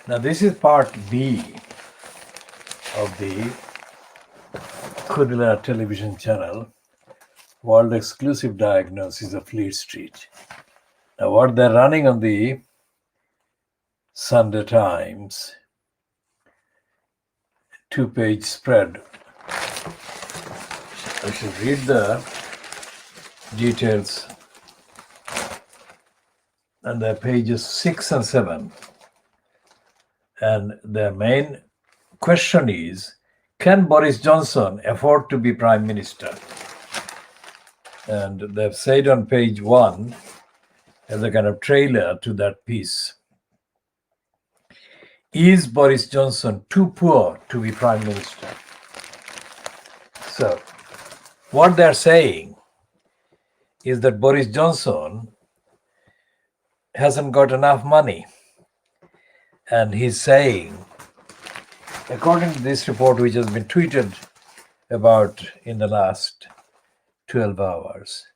Now, this is part B of the KhoodeelaarTV television channel, world exclusive diagnosis of Fleet Street. Now, what they're running on the Sunday Times, 2-page spread. I should read the details, and they're pages 6 and 7. And the main question is, can Boris Johnson afford to be Prime Minister? And they've said on page 1, as a kind of trailer to that piece, is Boris Johnson too poor to be Prime Minister? So, what they're saying is that Boris Johnson hasn't got enough money. And he's saying, according to this report, which has been tweeted about in the last 12 hours,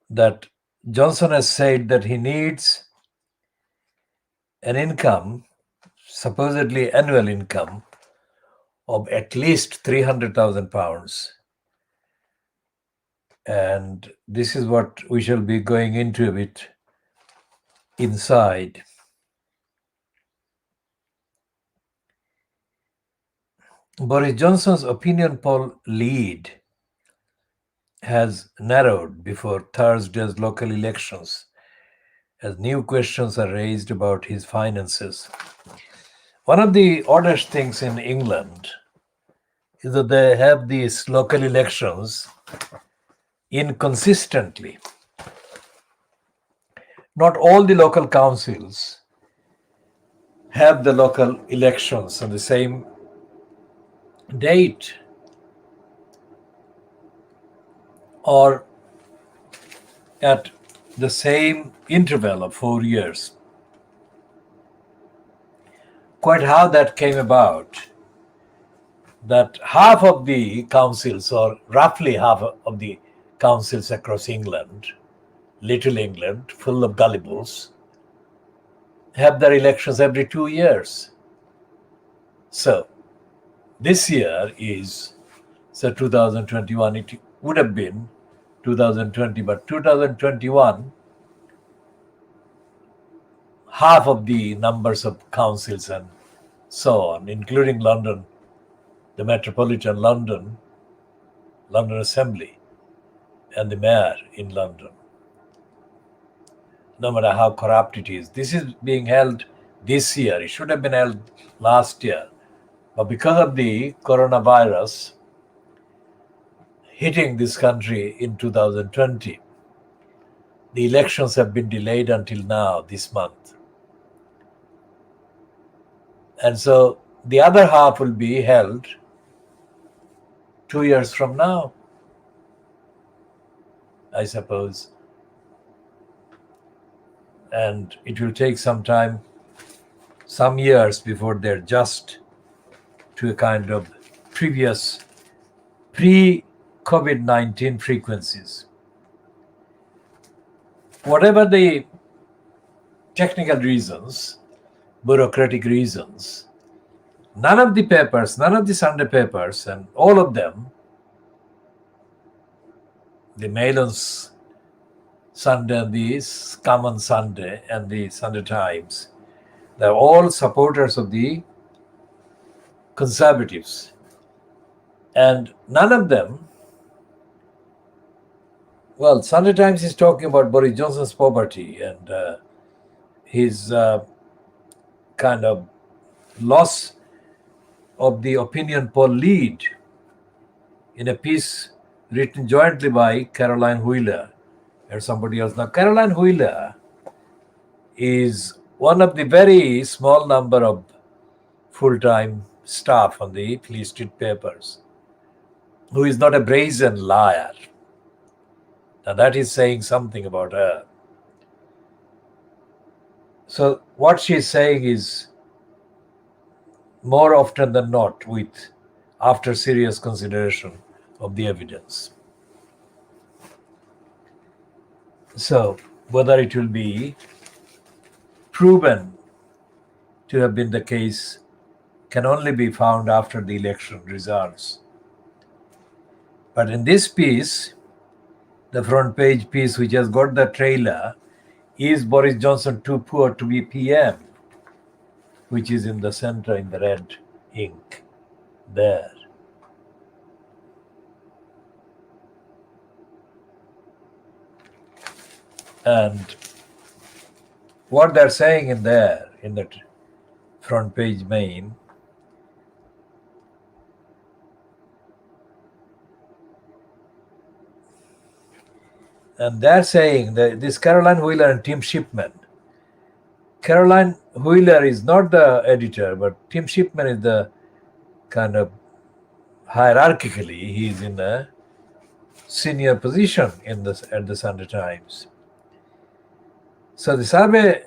that Johnson has said that he needs an income, supposedly annual income, of at least £300,000. And this is what we shall be going into a bit inside. Boris Johnson's opinion poll lead has narrowed before Thursday's local elections as new questions are raised about his finances. One of the oddest things in England is that they have these local elections inconsistently. Not all the local councils have the local elections on the same date or at the same interval of 4 years. Quite how that came about, that half of the councils, or roughly half of the councils across England, little England, full of gullibles, have their elections every 2 years. So, this year is, 2021, it would have been 2020, but 2021, half of the numbers of councils and so on, including London, the Metropolitan London Assembly, and the mayor in London, no matter how corrupt it is. This is being held this year. It should have been held last year. But because of the coronavirus hitting this country in 2020, the elections have been delayed until now, this month. And so the other half will be held 2 years from now, I suppose. And it will take some time, some years, before they adjust to a kind of previous pre-COVID-19 frequencies. Whatever the technical reasons, bureaucratic reasons, none of the papers, none of the Sunday papers, and all of them, the Mail on Sunday and the Come on Sunday and the Sunday Times, they're all supporters of the Conservatives. And none of them, well, Sunday Times is talking about Boris Johnson's poverty and his kind of loss of the opinion poll lead in a piece written jointly by Caroline Wheeler and somebody else. Now, Caroline Wheeler is one of the very small number of full-time staff on the Fleet Street papers who is not a brazen liar. Now, that is saying something about her. So what she's saying is, more often than not, after serious consideration of the evidence. So whether it will be proven to have been the case can only be found after the election results. But in this piece, the front page piece which has got the trailer, is Boris Johnson too poor to be PM, which is in the center in the red ink there. And what they're saying in there, in the front page main, and they're saying that this Caroline Wheeler and Tim Shipman. Caroline Wheeler is not the editor, but Tim Shipman is the kind of hierarchically, he's in a senior position at the Sunday Times. So the survey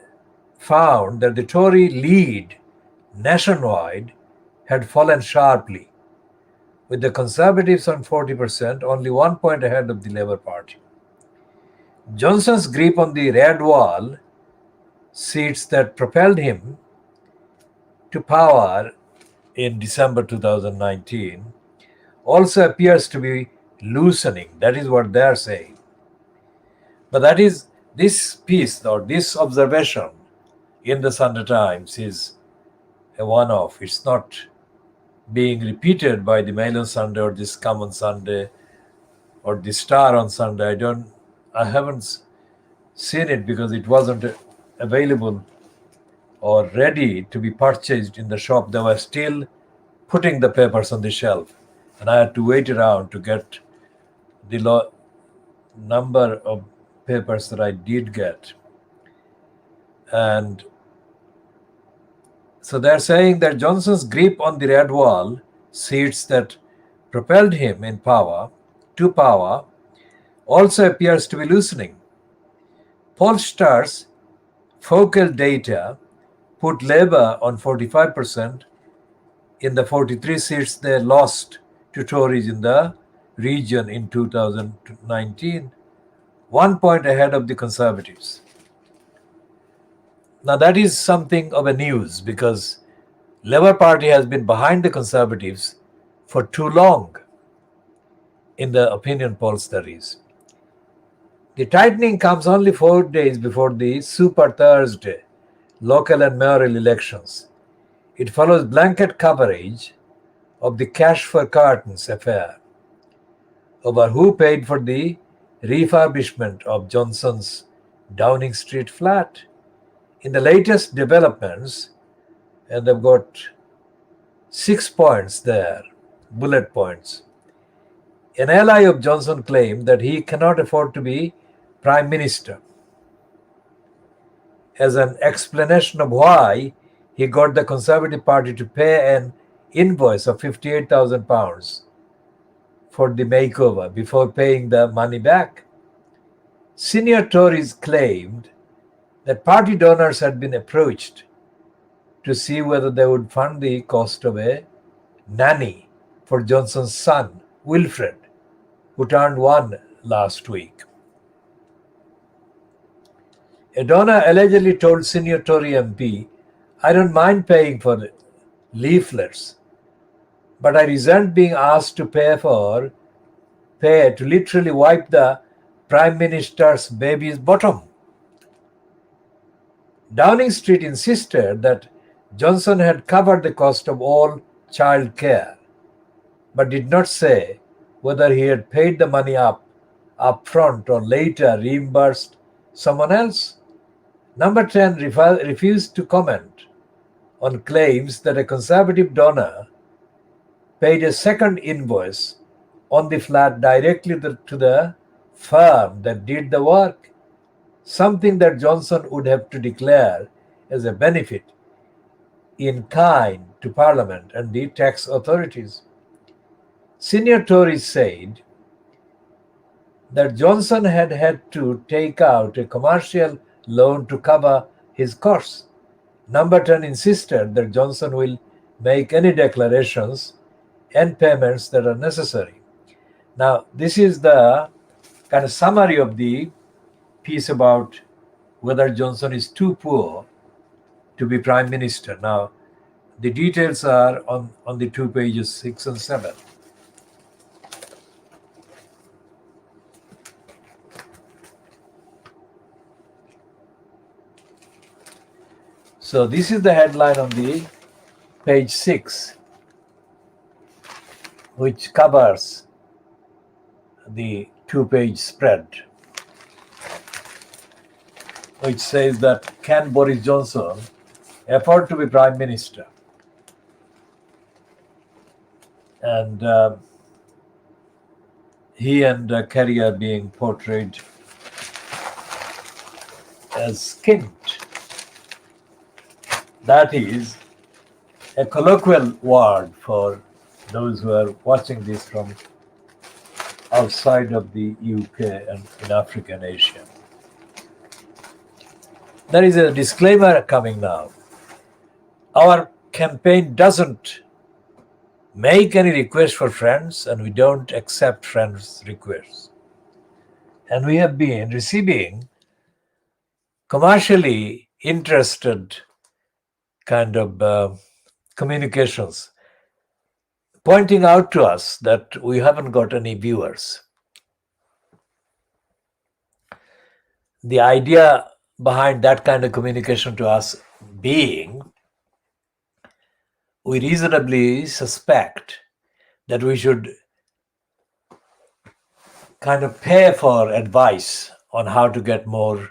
found that the Tory lead nationwide had fallen sharply, with the Conservatives on 40%, only 1 point ahead of the Labour Party. Johnson's grip on the red wall seats that propelled him to power in December 2019 also appears to be loosening. That is what they are saying. But that is, this piece or this observation in the Sunday Times is a one-off. It's not being repeated by the Mail on Sunday or this Come on Sunday or the Star on Sunday. I haven't seen it because it wasn't available or ready to be purchased in the shop. They were still putting the papers on the shelf, and I had to wait around to get the number of papers that I did get. And so they're saying that Johnson's grip on the red wall seats that propelled him to power also appears to be loosening. Pollsters' focal data put Labour on 45% in the 43 seats they lost to Tories in the region in 2019, 1 point ahead of the Conservatives. Now that is something of a news because Labour Party has been behind the Conservatives for too long in the opinion poll studies. The tightening comes only 4 days before the Super Thursday local and mayoral elections. It follows blanket coverage of the cash for curtains affair over who paid for the refurbishment of Johnson's Downing Street flat. In the latest developments, and they've got 6 points there, bullet points. An ally of Johnson claimed that he cannot afford to be Prime Minister. As an explanation of why, he got the Conservative Party to pay an invoice of £58,000 for the makeover before paying the money back. Senior Tories claimed that party donors had been approached to see whether they would fund the cost of a nanny for Johnson's son, Wilfred, who turned 1 last week. A donor allegedly told senior Tory MP, "I don't mind paying for leaflets, but I resent being asked to pay to literally wipe the Prime Minister's baby's bottom." Downing Street insisted that Johnson had covered the cost of all child care, but did not say whether he had paid the money up front or later reimbursed someone else. Number 10 refused to comment on claims that a Conservative donor paid a second invoice on the flat directly to the firm that did the work, something that Johnson would have to declare as a benefit in kind to Parliament and the tax authorities. Senior Tories said that Johnson had to take out a commercial loan to cover his costs. Number 10 insisted that Johnson will make any declarations and payments that are necessary. Now, this is the kind of summary of the piece about whether Johnson is too poor to be Prime Minister. Now, the details are on the 2 pages 6 and 7. So this is the headline on the page 6, which covers the 2-page spread, which says that can Boris Johnson afford to be Prime Minister? And he and Kerry are being portrayed as skint. That is a colloquial word for those who are watching this from outside of the UK and in Africa and Asia. There is a disclaimer coming now. Our campaign doesn't make any requests for friends, and we don't accept friends' requests. And we have been receiving commercially interested kind of communications pointing out to us that we haven't got any viewers. The idea behind that kind of communication to us being, we reasonably suspect that we should kind of pay for advice on how to get more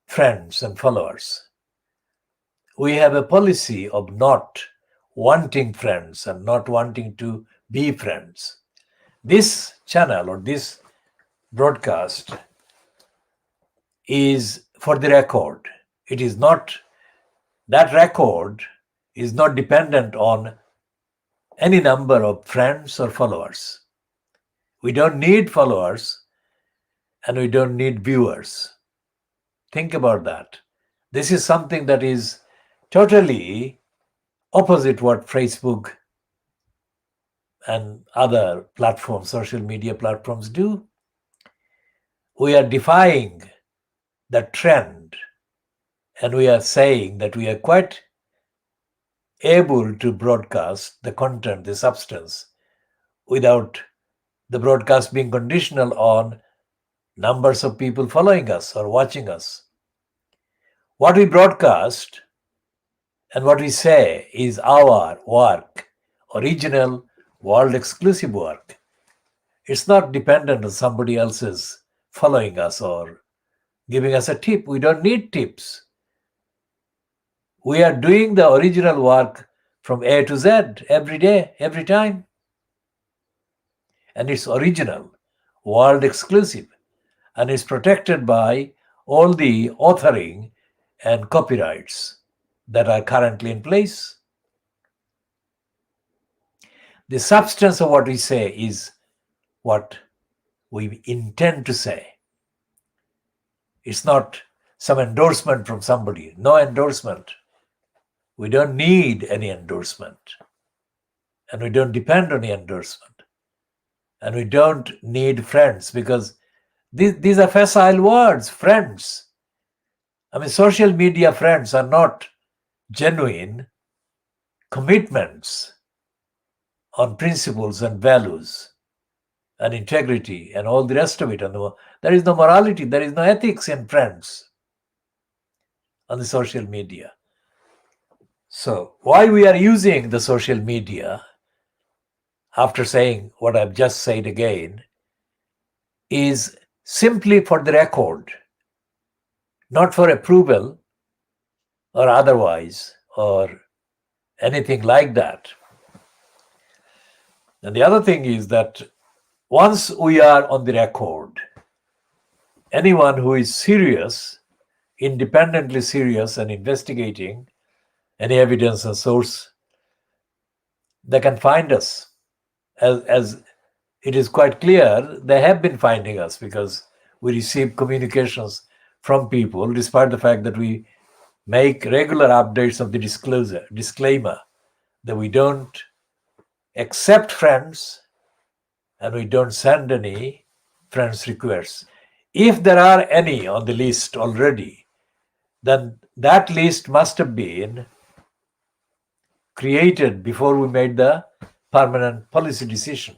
friends and followers. We have a policy of not wanting friends and not wanting to be friends. This channel or this broadcast is for the record. It is not, that record is not dependent on any number of friends or followers. We don't need followers and we don't need viewers. Think about that. This is something that is totally opposite what Facebook and other platforms, social media platforms do. We are defying the trend, and we are saying that we are quite able to broadcast the content, the substance, without the broadcast being conditional on numbers of people following us or watching us. What we broadcast and what we say is our work, original, world-exclusive work. It's not dependent on somebody else's following us or giving us a tip. We don't need tips. We are doing the original work from A to Z every day, every time. And it's original, world-exclusive, and it's protected by all the authoring and copyrights that are currently in place. The substance of what we say is what we intend to say. It's not some endorsement from somebody. No endorsement. We don't need any endorsement. And we don't depend on any endorsement. And we don't need friends, because these are facile words, friends. I mean, social media friends are not genuine commitments on principles and values and integrity and all the rest of it. And there is no morality, there is no ethics in friends on the social media. So why we are using the social media, after saying what I've just said again, is simply for the record, not for approval or otherwise or anything like that. And the other thing is that once we are on the record, anyone who is serious, independently serious and investigating any evidence and source, they can find us. As it is quite clear, they have been finding us, because we receive communications from people, despite the fact that we make regular updates of the disclaimer that we don't accept friends and we don't send any friends requests. If there are any on the list already, then that list must have been created before we made the permanent policy decision.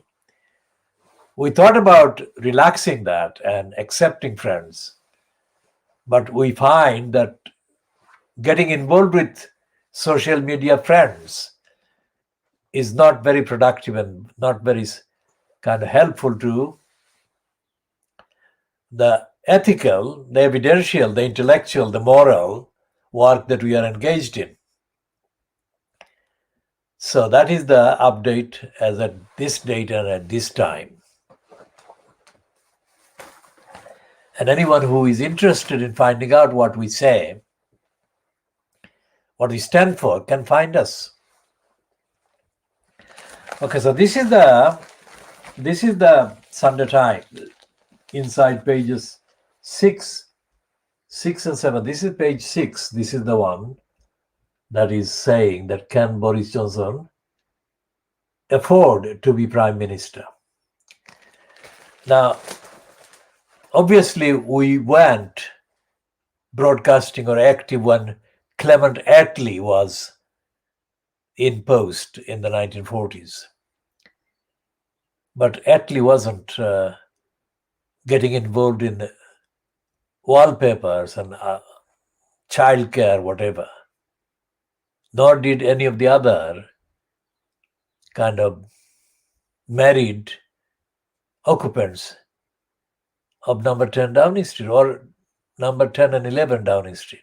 We thought about relaxing that and accepting friends, but we find that getting involved with social media friends is not very productive and not very kind of helpful to the ethical, the evidential, the intellectual, the moral work that we are engaged in. So that is the update as at this date and at this time. And anyone who is interested in finding out what we say, what we stand for, can find us. Okay, so this is the Sunday Times inside pages 6 and 7. This is page 6. This is the one that is saying that can Boris Johnson afford to be Prime Minister? Now, obviously, we weren't broadcasting or active when Clement Attlee was in post in the 1940s. But Attlee wasn't getting involved in wallpapers and childcare, whatever. Nor did any of the other kind of married occupants of number 10 Downing Street or number 10 and 11 Downing Street.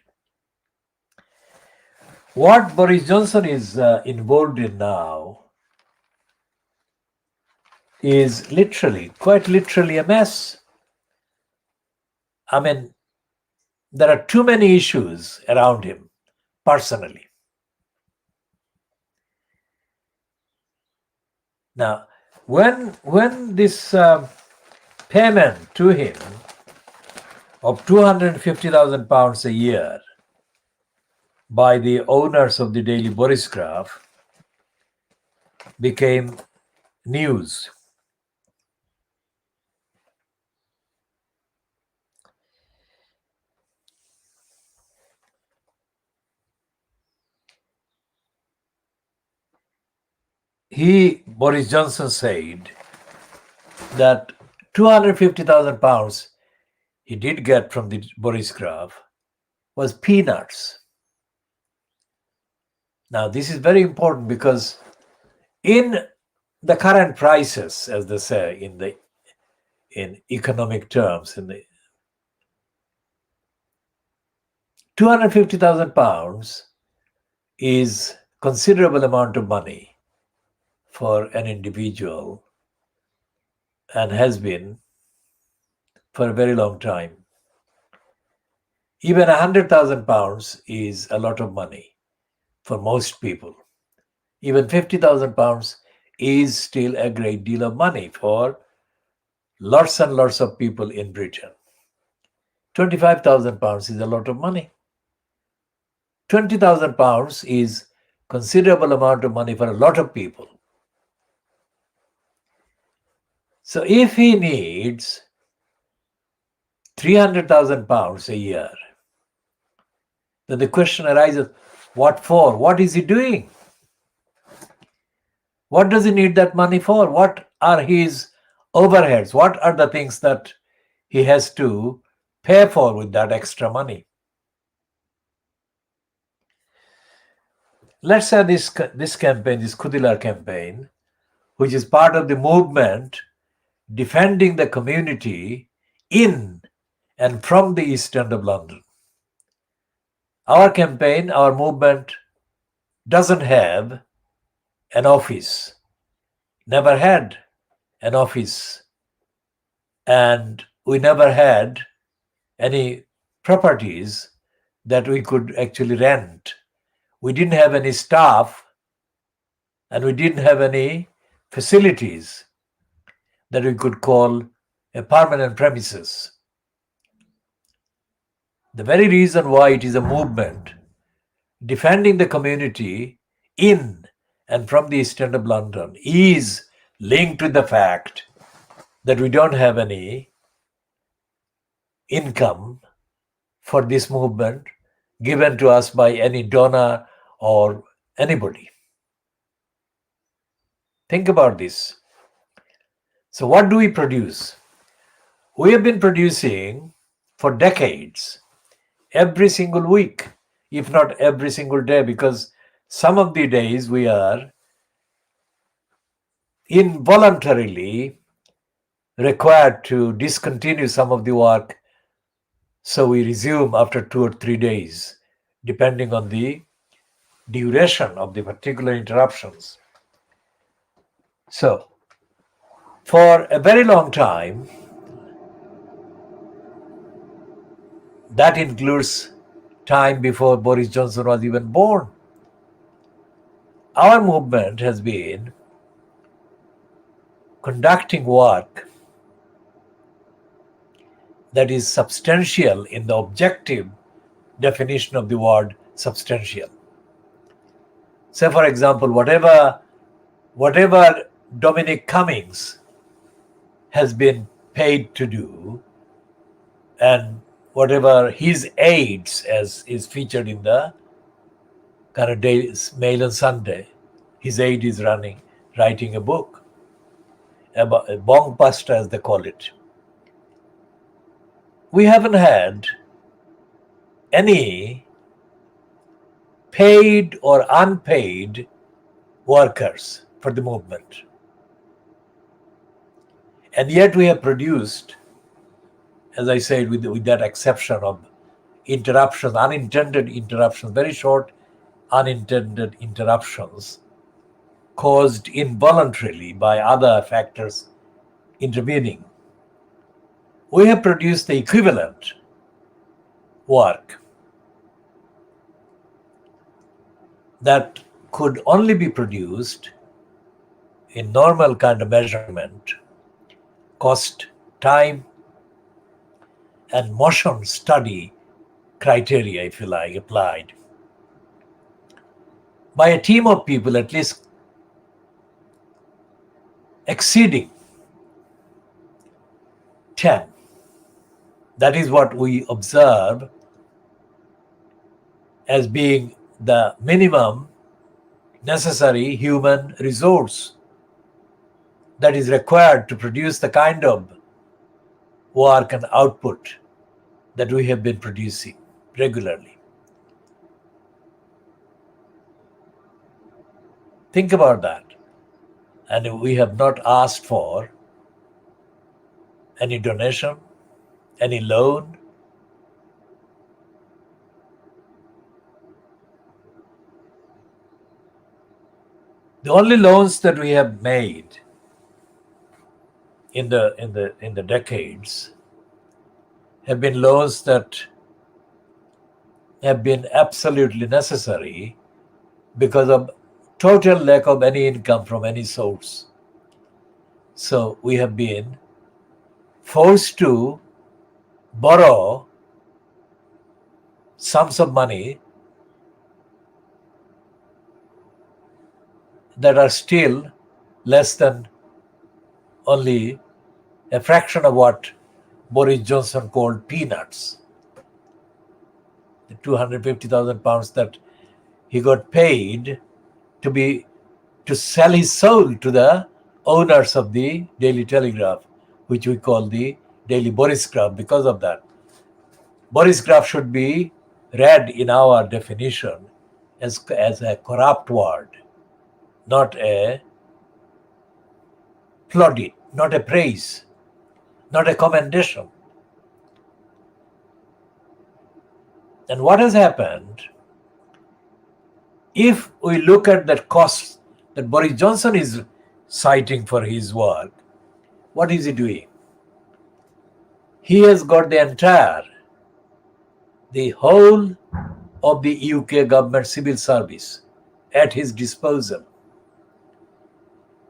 What Boris Johnson is involved in now is quite literally a mess. I mean, there are too many issues around him personally. Now, when this payment to him of £250,000 a year by the owners of the Daily Borisgraph became news, Boris Johnson said that £250,000 he did get from the Borisgraph was peanuts. Now, this is very important because in the current prices, as they say in economic terms, in the £250,000 is considerable amount of money for an individual and has been for a very long time. Even £100,000 is a lot of money for most people. Even £50,000 is still a great deal of money for lots and lots of people in Britain. £25,000 is a lot of money. £20,000 is considerable amount of money for a lot of people. So if he needs £300,000 a year, then the question arises, what for? What is he doing? What does he need that money for? What are his overheads? What are the things that he has to pay for with that extra money? Let's say this campaign, this Khoodeelaar campaign, which is part of the movement defending the community in and from the East End of London. Our campaign, our movement doesn't have an office, never had an office, and we never had any properties that we could actually rent. We didn't have any staff and we didn't have any facilities that we could call a permanent premises. The very reason why it is a movement defending the community in and from the East End of London is linked with the fact that we don't have any income for this movement given to us by any donor or anybody. Think about this. So what do we produce? We have been producing for decades, every single week, if not every single day, because some of the days we are involuntarily required to discontinue some of the work. So we resume after 2 or 3 days, depending on the duration of the particular interruptions. So, for a very long time, that includes time before Boris Johnson was even born, our movement has been conducting work that is substantial in the objective definition of the word substantial. Say, for example, whatever Dominic Cummings has been paid to do, and whatever his aides, as is featured in the kind of days, Mail on Sunday, his aide is writing a book, a bong buster as they call it. We haven't had any paid or unpaid workers for the movement. And yet we have produced, as I said, with that exception of interruptions, unintended interruptions, very short unintended interruptions caused involuntarily by other factors intervening. We have produced the equivalent work that could only be produced in normal kind of measurement, cost, time, and motion study criteria, if you like, applied by a team of people at least exceeding 10. That is what we observe as being the minimum necessary human resource that is required to produce the kind of work and output that we have been producing regularly. Think about that. And we have not asked for any donation, any loan. The only loans that we have made in the decades have been loans that have been absolutely necessary because of total lack of any income from any source. So we have been forced to borrow sums of money that are still less than only a fraction of what Boris Johnson called peanuts. The 250,000 pounds that he got paid to sell his soul to the owners of the Daily Telegraph, which we call the Daily Boris Graph. Because of that, Boris Graph should be read in our definition as a corrupt word, not a plaudit, not a praise, not a commendation. And what has happened, if we look at the costs that Boris Johnson is citing for his work, what is he doing? He has got the whole of the UK government civil service at his disposal.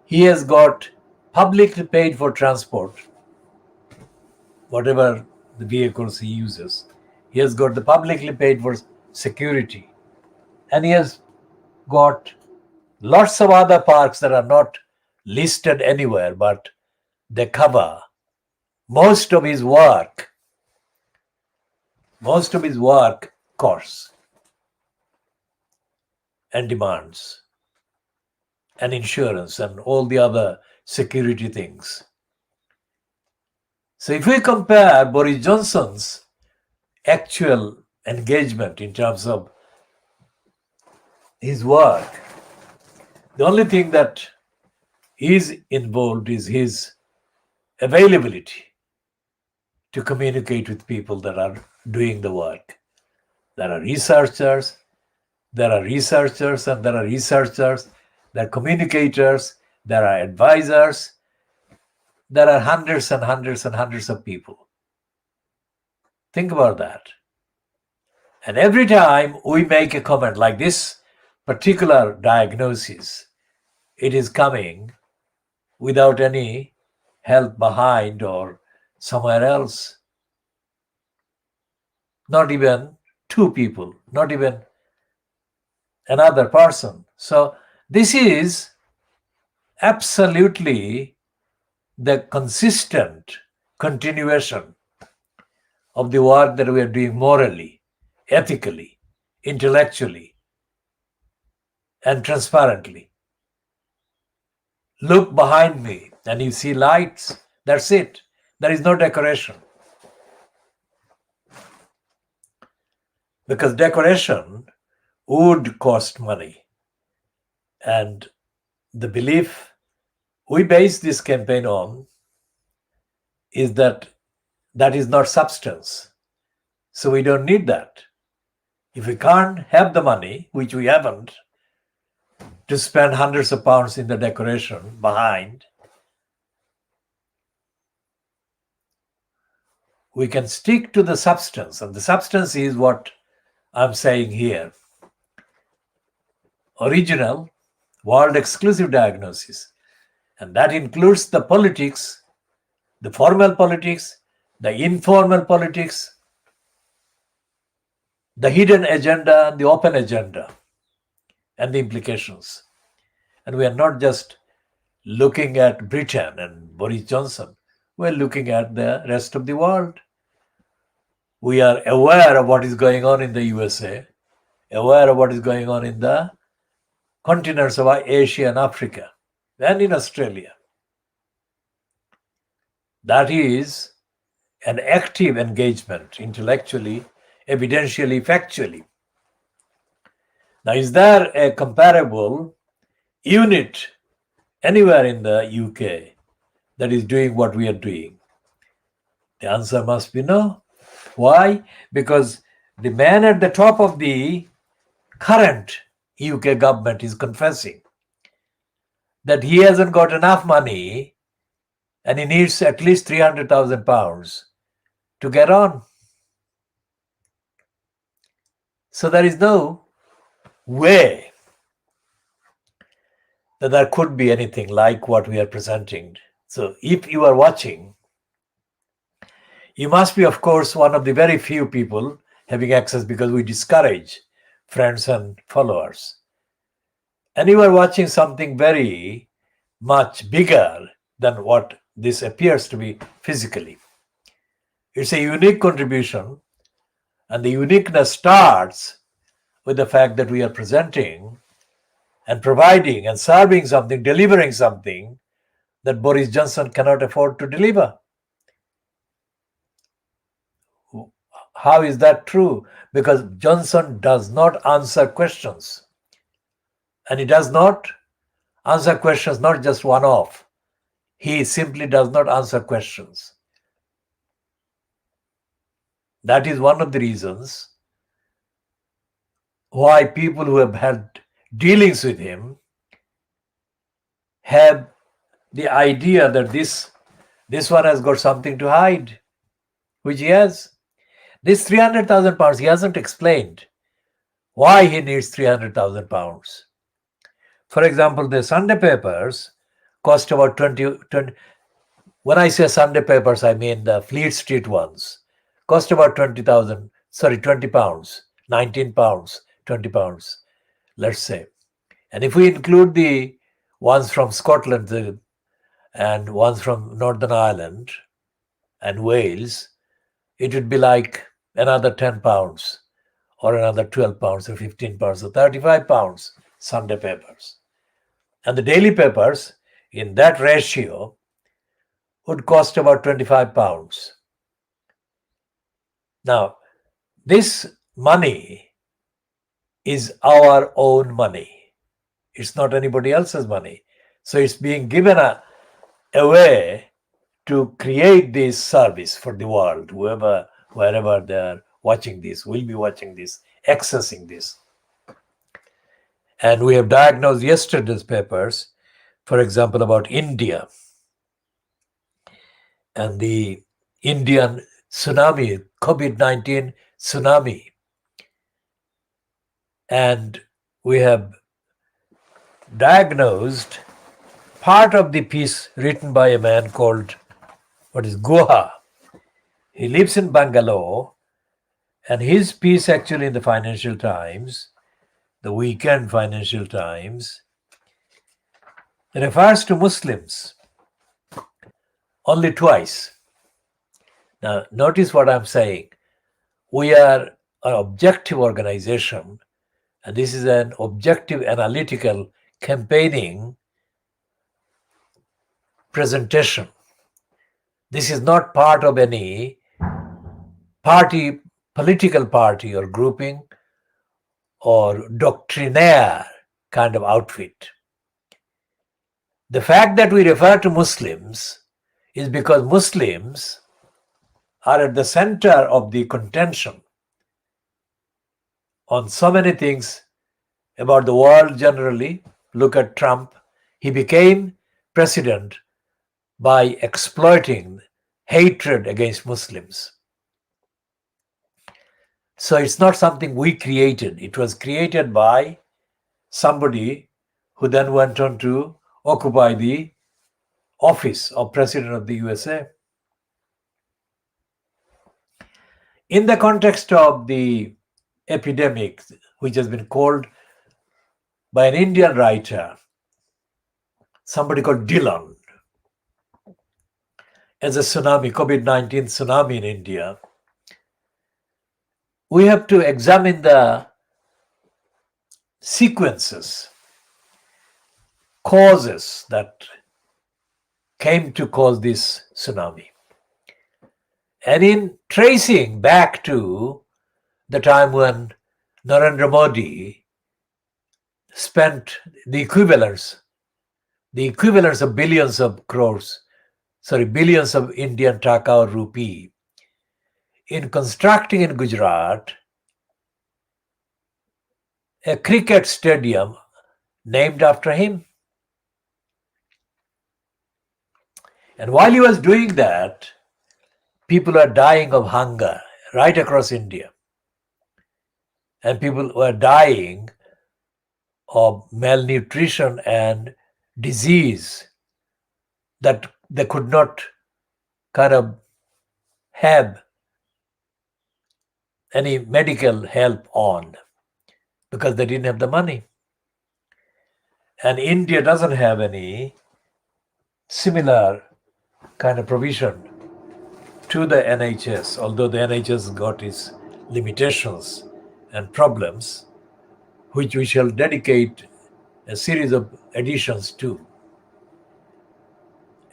He has got publicly paid for transport, whatever the vehicles he uses. He has got the publicly paid for security. And he has got lots of other parks that are not listed anywhere, but they cover most of his work costs. and demands, and insurance, and all the other security things. So if we compare Boris Johnson's actual engagement in terms of his work, the only thing that is involved is his availability to communicate with people that are doing the work. There are researchers, there are researchers, and there are researchers, there are communicators, there are advisors, there are hundreds and hundreds and hundreds of people. Think about that. And every time we make a comment like this particular diagnosis, it is coming without any help behind or somewhere else. Not even two people, not even another person. So this is absolutely the consistent continuation of the work that we are doing morally, ethically, intellectually, and transparently. Look behind me and you see lights. That's it. There is no decoration. Because decoration would cost money. And the belief we base this campaign on is that that is not substance. So we don't need that. If we can't have the money, which we haven't, to spend hundreds of pounds in the decoration behind, we can stick to the substance. And the substance is what I'm saying here. Original, world exclusive diagnosis. And that includes the politics, the formal politics, the informal politics, the hidden agenda, and the open agenda, and the implications. And we are not just looking at Britain and Boris Johnson. We're looking at the rest of the world. We are aware of what is going on in the USA, aware of what is going on in the continents of Asia and Africa, and in Australia. That is an active engagement, intellectually, evidentially, factually. Now, is there a comparable unit anywhere in the UK that is doing what we are doing? The answer must be no. Why? Because the man at the top of the current UK government is confessing that he hasn't got enough money and he needs at least £300,000 to get on. So there is no way that there could be anything like what we are presenting. So if you are watching, you must be, of course, one of the very few people having access, because we discourage friends and followers. And you are watching something very much bigger than what this appears to be physically. It's a unique contribution, and the uniqueness starts with the fact that we are presenting and providing and serving something, delivering something that Boris Johnson cannot afford to deliver. How is that true? Because Johnson does not answer questions. And he does not answer questions, not just one-off. He simply does not answer questions. That is one of the reasons why people who have had dealings with him have the idea that this one has got something to hide, which he has. This £300,000, he hasn't explained why he needs £300,000. For example, the Sunday papers cost about 20. When I say Sunday papers, I mean the Fleet Street ones. Cost about 20 pounds, 19 pounds, 20 pounds, let's say. And if we include the ones from Scotland and ones from Northern Ireland and Wales, it would be like another 10 pounds or another 12 pounds or 15 pounds or 35 pounds Sunday papers. And the daily papers, in that ratio, would cost about £25. Now, this money is our own money. It's not anybody else's money. So it's being given away to create this service for the world. Wherever they are watching this, will be watching this, accessing this. And we have diagnosed yesterday's papers, for example, about India and the Indian tsunami, COVID-19 tsunami. And we have diagnosed part of the piece written by a man called Guha. He lives in Bangalore, and his piece actually in the Financial Times, the weekend Financial Times, refers to Muslims only twice. Now, notice what I'm saying. We are an objective organization, and this is an objective analytical campaigning presentation. This is not part of any party, political party or grouping or doctrinaire kind of outfit. The fact that we refer to Muslims is because Muslims are at the center of the contention on so many things about the world generally. Look at Trump. He became president by exploiting hatred against Muslims. So it's not something we created. It was created by somebody who then went on to occupy the office of President of the USA. In the context of the epidemic, which has been called by an Indian writer, somebody called Dillon, as a tsunami, COVID-19 tsunami in India, we have to examine the sequences, causes that came to cause this tsunami. And in tracing back to the time when Narendra Modi spent the equivalents of billions of Indian taka or rupee in constructing in Gujarat a cricket stadium named after him. And while he was doing that, people are dying of hunger right across India. And people were dying of malnutrition and disease that they could not kind of have any medical help on because they didn't have the money. And India doesn't have any similar kind of provision to the NHS, although the NHS got its limitations and problems, which we shall dedicate a series of editions to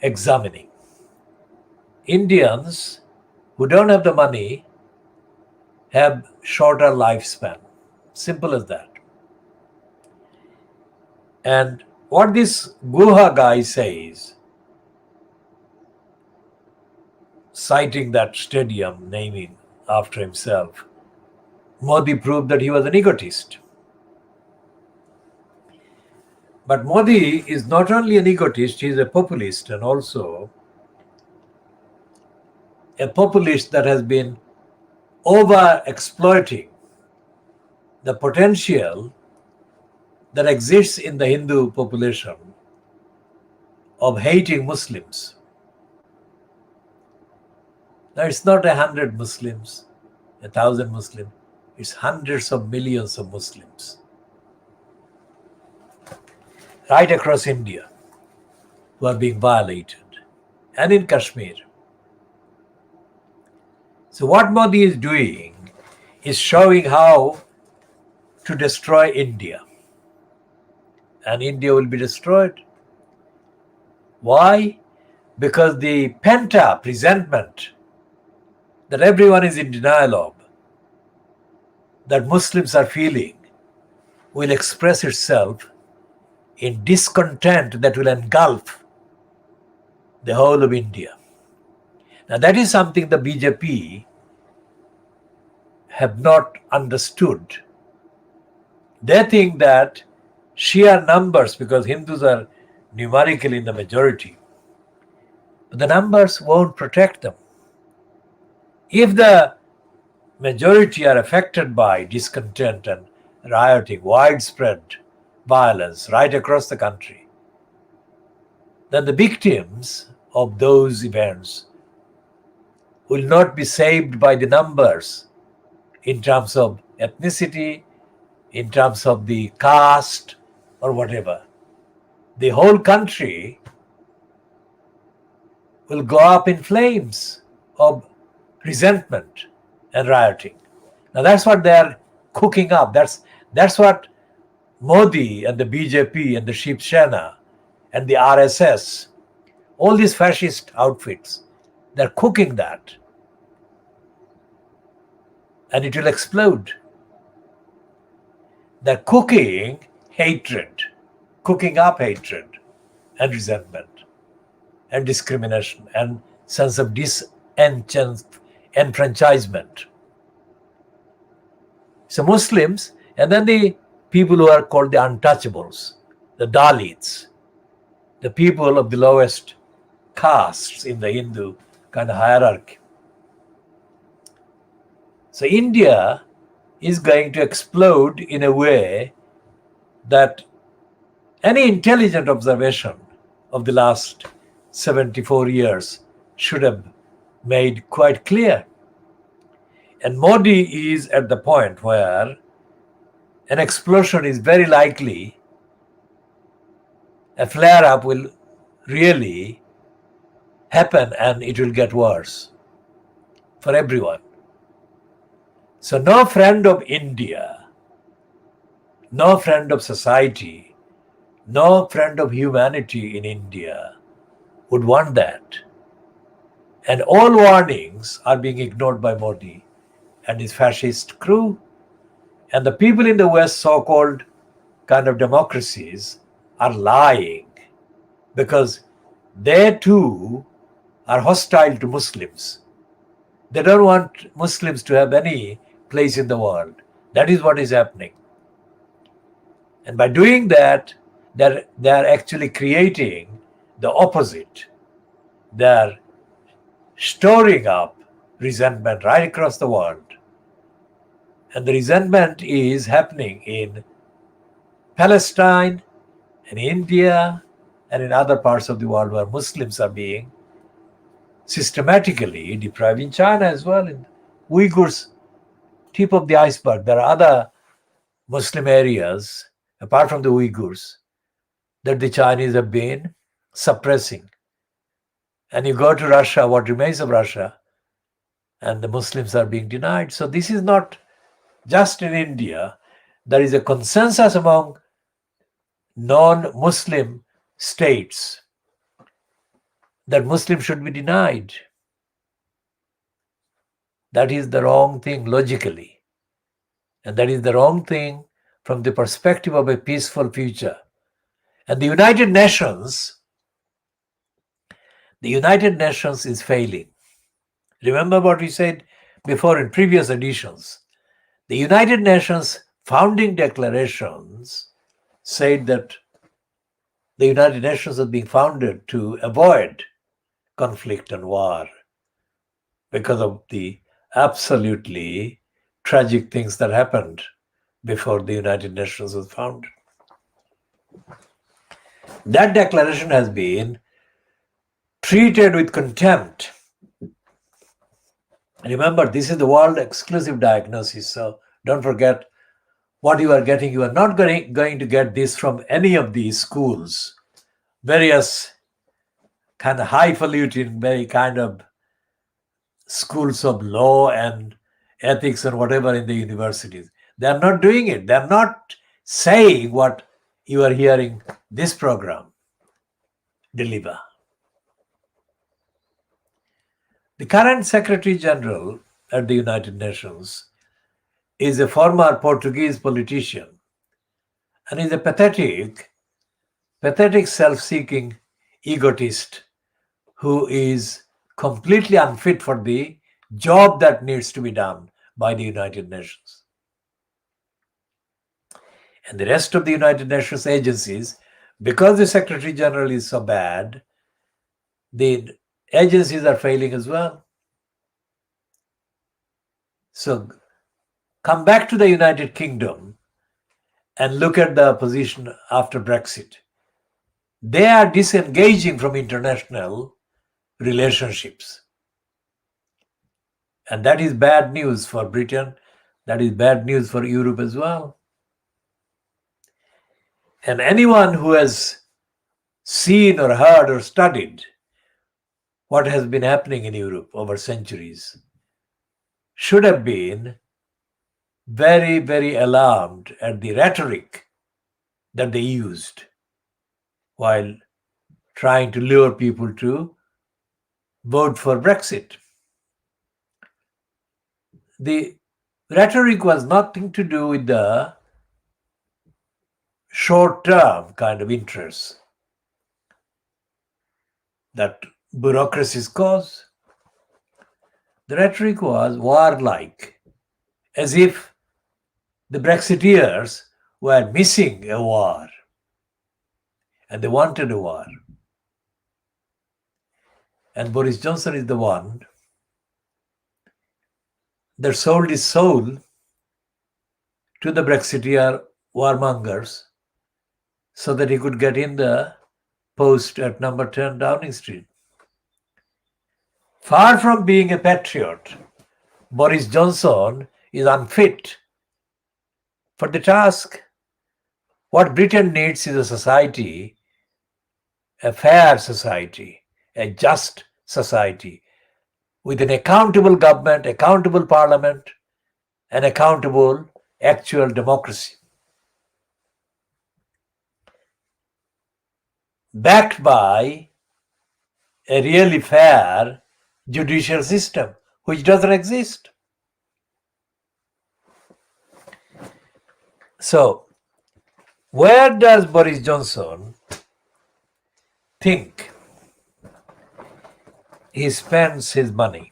examining. Indians who don't have the money have shorter lifespan. Simple as that. And what this Guha guy says, citing that stadium naming after himself, Modi proved that he was an egotist. But Modi is not only an egotist, he is a populist, and also a populist that has been over-exploiting the potential that exists in the Hindu population of hating Muslims. Now, it's not 100 Muslims, 1,000 Muslims. It's hundreds of millions of Muslims right across India who are being violated, and in Kashmir. So what Modi is doing is showing how to destroy India. and India will be destroyed. Why? Because the pent-up resentment that everyone is in denial of, that Muslims are feeling, will express itself in discontent that will engulf the whole of India. Now that is something the BJP have not understood. They think that sheer numbers, because Hindus are numerically in the majority, but the numbers won't protect them. If the majority are affected by discontent and rioting, widespread violence right across the country, then the victims of those events will not be saved by the numbers in terms of ethnicity, in terms of the caste or whatever. The whole country will go up in flames of resentment and rioting. Now that's what they are cooking up. That's what Modi and the BJP and the Shiv Sena and the RSS, all these fascist outfits, they're cooking that. And it will explode. They're cooking hatred, cooking up hatred and resentment and discrimination and sense of disenfranchisement. So Muslims, and then the people who are called the untouchables, the Dalits, the people of the lowest castes in the Hindu kind of hierarchy. So India is going to explode in a way that any intelligent observation of the last 74 years should have made quite clear. And Modi is at the point where an explosion is very likely, a flare-up will really happen and it will get worse for everyone. So no friend of India, no friend of society, no friend of humanity in India would want that. And all warnings are being ignored by Modi and his fascist crew. And the people in the West, so-called kind of democracies, are lying because they too are hostile to Muslims. They don't want Muslims to have any place in the world. That is what is happening. And by doing that, they are actually creating the opposite. They are storing up resentment right across the world. And the resentment is happening in Palestine, in India, and in other parts of the world where Muslims are being systematically deprived. In China as well, in Uyghurs, tip of the iceberg. There are other Muslim areas, apart from the Uyghurs, that the Chinese have been suppressing. And you go to Russia, what remains of Russia, and the Muslims are being denied. So this is not just in India. There is a consensus among non-Muslim states that Muslims should be denied. That is the wrong thing logically. And that is the wrong thing from the perspective of a peaceful future. And the United Nations is failing. Remember what we said before in previous editions. The United Nations founding declarations said that the United Nations is being founded to avoid conflict and war because of the absolutely tragic things that happened before the United Nations was founded. That declaration has been treated with contempt. Remember, this is the world exclusive diagnosis, so don't forget what you are getting. You are not going to get this from any of these schools, various kind of highfalutin, very kind of schools of law and ethics and whatever in the universities. They are not doing it. They are not saying what you are hearing this program deliver. The current Secretary General at the United Nations is a former Portuguese politician and is a pathetic, self-seeking egotist who is completely unfit for the job that needs to be done by the United Nations. And the rest of the United Nations agencies, because the Secretary General is so bad, the agencies are failing as well. So come back to the United Kingdom and look at the position after Brexit. They are disengaging from international relationships. And that is bad news for Britain. That is bad news for Europe as well. And anyone who has seen or heard or studied what has been happening in Europe over centuries should have been very, very alarmed at the rhetoric that they used while trying to lure people to vote for Brexit. The rhetoric was nothing to do with the short-term kind of interests that bureaucracies cause. The rhetoric was warlike, as if the Brexiteers were missing a war and they wanted a war. And Boris Johnson is the one that sold his soul to the Brexiteer warmongers so that he could get in the post at number 10 Downing Street. Far from being a patriot, Boris Johnson is unfit for the task. What Britain needs is a society, a fair society, a just society, with an accountable government, accountable parliament, and accountable actual democracy, backed by a really fair judicial system, which doesn't exist. So, where does Boris Johnson think he spends his money?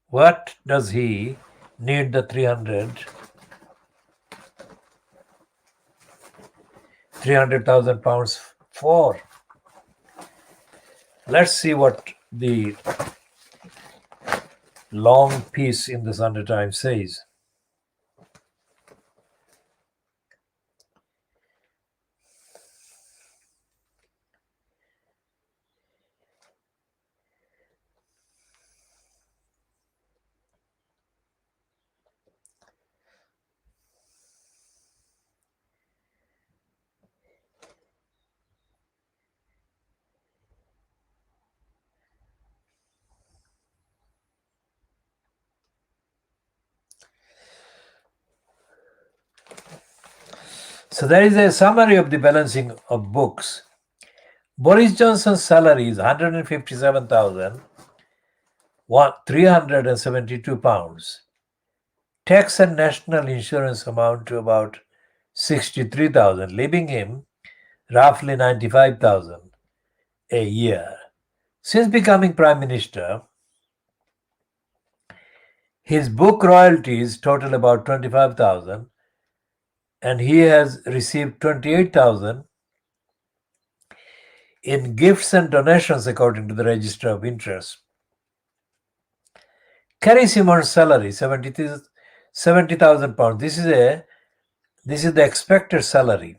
What does he need the 300,000 pounds for? Let's see what the long piece in the Sunday Times says. So there is a summary of the balancing of books. Boris Johnson's salary is £157,372. Tax and national insurance amount to about 63,000, leaving him roughly 95,000 a year. Since becoming Prime Minister, his book royalties total about 25,000, and he has received 28,000 in gifts and donations according to the Register of Interest. Carrie Simmon's salary, 70,000 pounds. This is the expected salary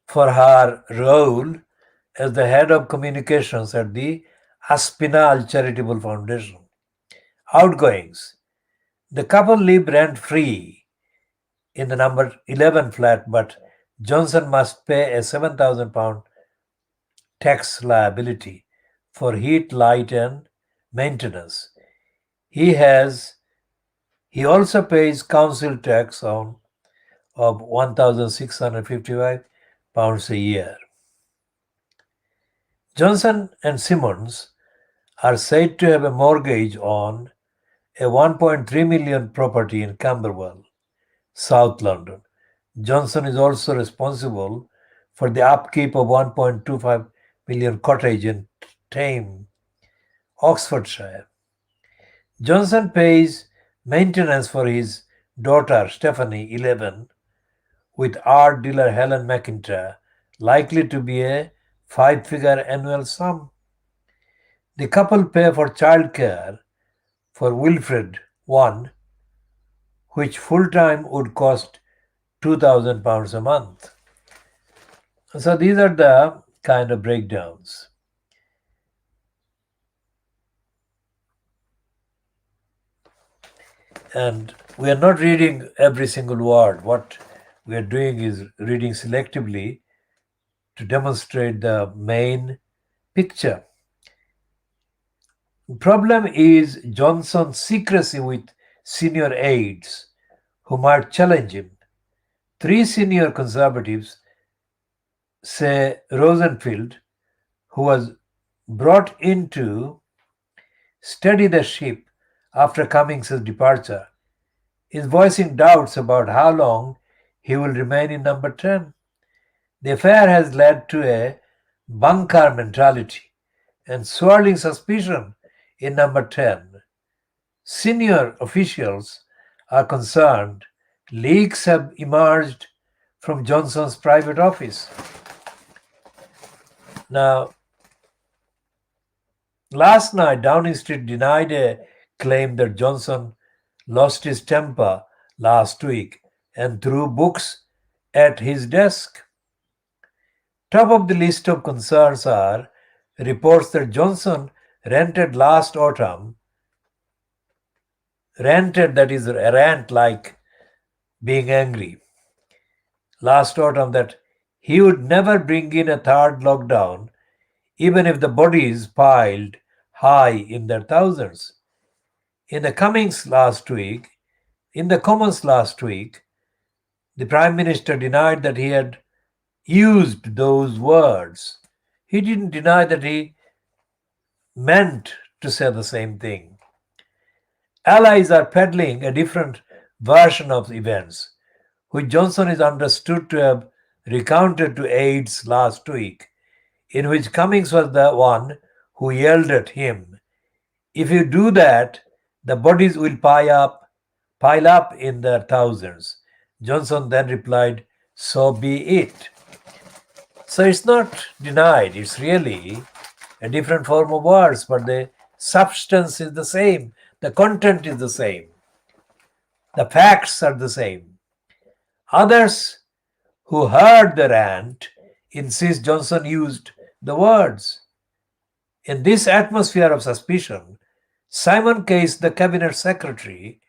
for her role as the head of communications at the Aspinall Charitable Foundation. Outgoings. The couple live rent-free in the number 11 flat, but Johnson must pay a £7,000 tax liability for heat, light, and maintenance. He He also pays council tax of £1,655 a year. Johnson and Simmons are said to have a mortgage on a 1.3 million property in Camberwell, South London. Johnson is also responsible for the upkeep of 1.25 million cottage in Thame, Oxfordshire. Johnson pays maintenance for his daughter Stephanie, 11, with art dealer Helen McIntyre, likely to be a 5-figure annual sum. The couple pay for childcare for Wilfred, 1, which full-time would cost £2,000 a month. So these are the kind of breakdowns. And we are not reading every single word. What we are doing is reading selectively to demonstrate the main picture. The problem is Johnson's secrecy with senior aides who might challenge him. 3 senior conservatives, say Rosenfield, who was brought in to steady the ship after Cummings's departure, is voicing doubts about how long he will remain in number 10. The affair has led to a bunker mentality and swirling suspicion in number 10. Senior officials are concerned leaks have emerged from Johnson's private office. Now, last night, Downing Street denied a claim that Johnson lost his temper last week and threw books at his desk. Top of the list of concerns are reports that Johnson ranted last autumn, that is a rant like being angry, last autumn that he would never bring in a third lockdown even if the bodies piled high in their thousands. In the Commons last week, the Prime Minister denied that he had used those words. He didn't deny that he meant to say the same thing. Allies are peddling a different version of events, which Johnson is understood to have recounted to aides last week, in which Cummings was the one who yelled at him, "If you do that, the bodies will pile up in their thousands." Johnson then replied, "So be it." So it's not denied, it's really a different form of words, but the substance is the same, the content is the same, the facts are the same. Others who heard the rant insist Johnson used the words. In this atmosphere of suspicion, Simon Case, the cabinet secretary,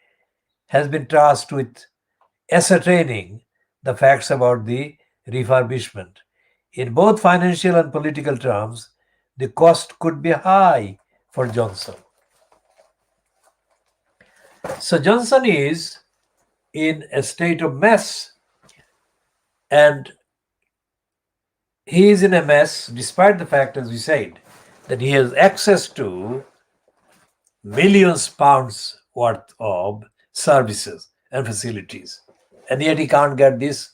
has been tasked with ascertaining the facts about the refurbishment. In both financial and political terms, the cost could be high for Johnson. So Johnson is in a state of mess, and he is in a mess despite the fact, as we said, that he has access to millions of pounds worth of services and facilities, and yet he can't get this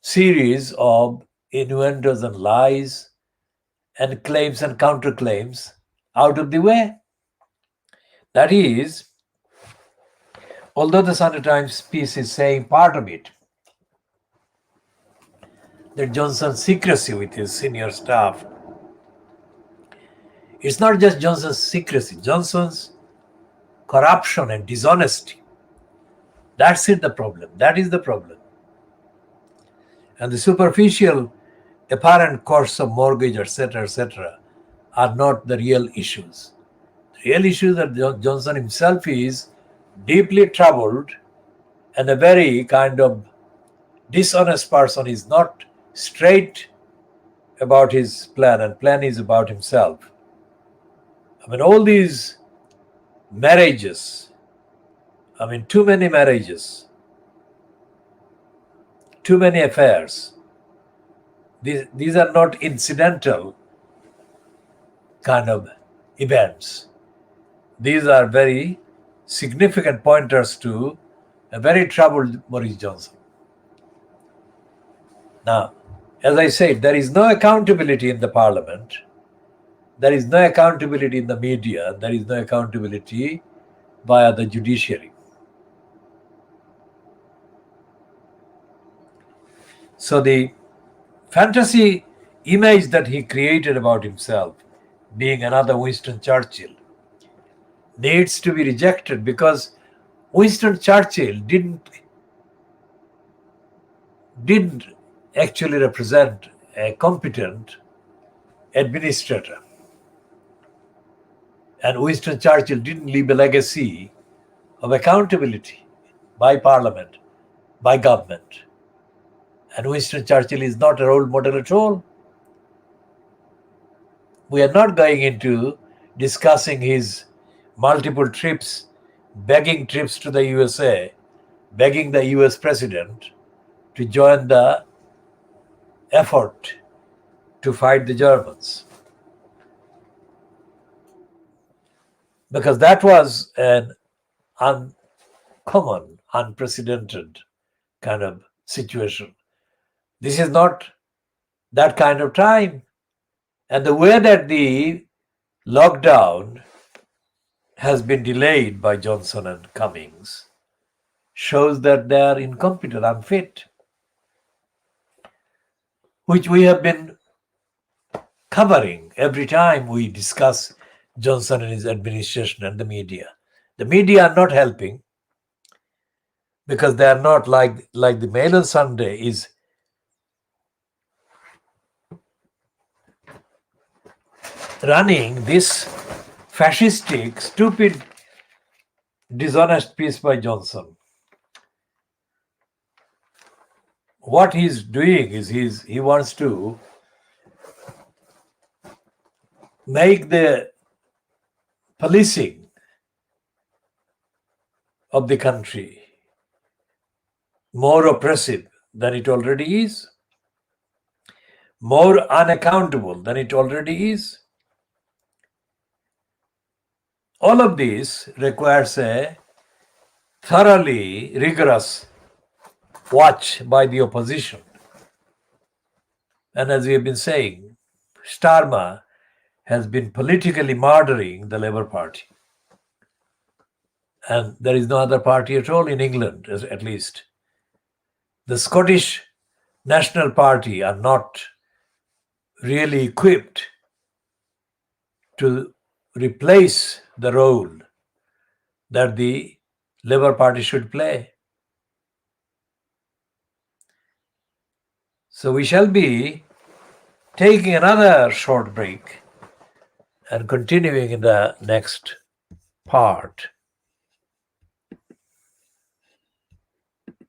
series of innuendos and lies and claims and counterclaims out of the way. That is, although the Sunday Times piece is saying part of it, that Johnson's secrecy with his senior staff, it's not just Johnson's secrecy, Johnson's corruption and dishonesty. That's it, the problem. That is the problem. And the superficial apparent costs of mortgage, etc., are not the real issues. The real issue is that Johnson himself is deeply troubled, and a very kind of dishonest person is not straight about his plan, and plan is about himself. I mean, all these marriages I mean, too many marriages, too many affairs. These are not incidental kind of events. These are very significant pointers to a very troubled Boris Johnson. Now, as I said, there is no accountability in the parliament. There is no accountability in the media. There is no accountability via the judiciary. So the fantasy image that he created about himself, being another Winston Churchill, needs to be rejected, because Winston Churchill didn't actually represent a competent administrator. And Winston Churchill didn't leave a legacy of accountability by parliament, by government. And Winston Churchill is not a role model at all. We are not going into discussing his multiple trips, begging trips to the USA, begging the US president to join the effort to fight the Germans. Because that was an uncommon, unprecedented kind of situation. This is not that kind of time. And the way that the lockdown has been delayed by Johnson and Cummings shows that they are incompetent, unfit, which we have been covering every time we discuss Johnson and his administration and the media. The media are not helping, because they are not like the Mail on Sunday is running this fascistic, stupid, dishonest piece by Johnson. What he's doing is he wants to make the policing of the country more oppressive than it already is, more unaccountable than it already is. All of this requires a thoroughly rigorous watch by the opposition. And as we have been saying, Starmer has been politically murdering the Labour Party. And there is no other party at all in England, at least. The Scottish National Party are not really equipped to replace the role that the Labour Party should play. So we shall be taking another short break and continuing in the next part.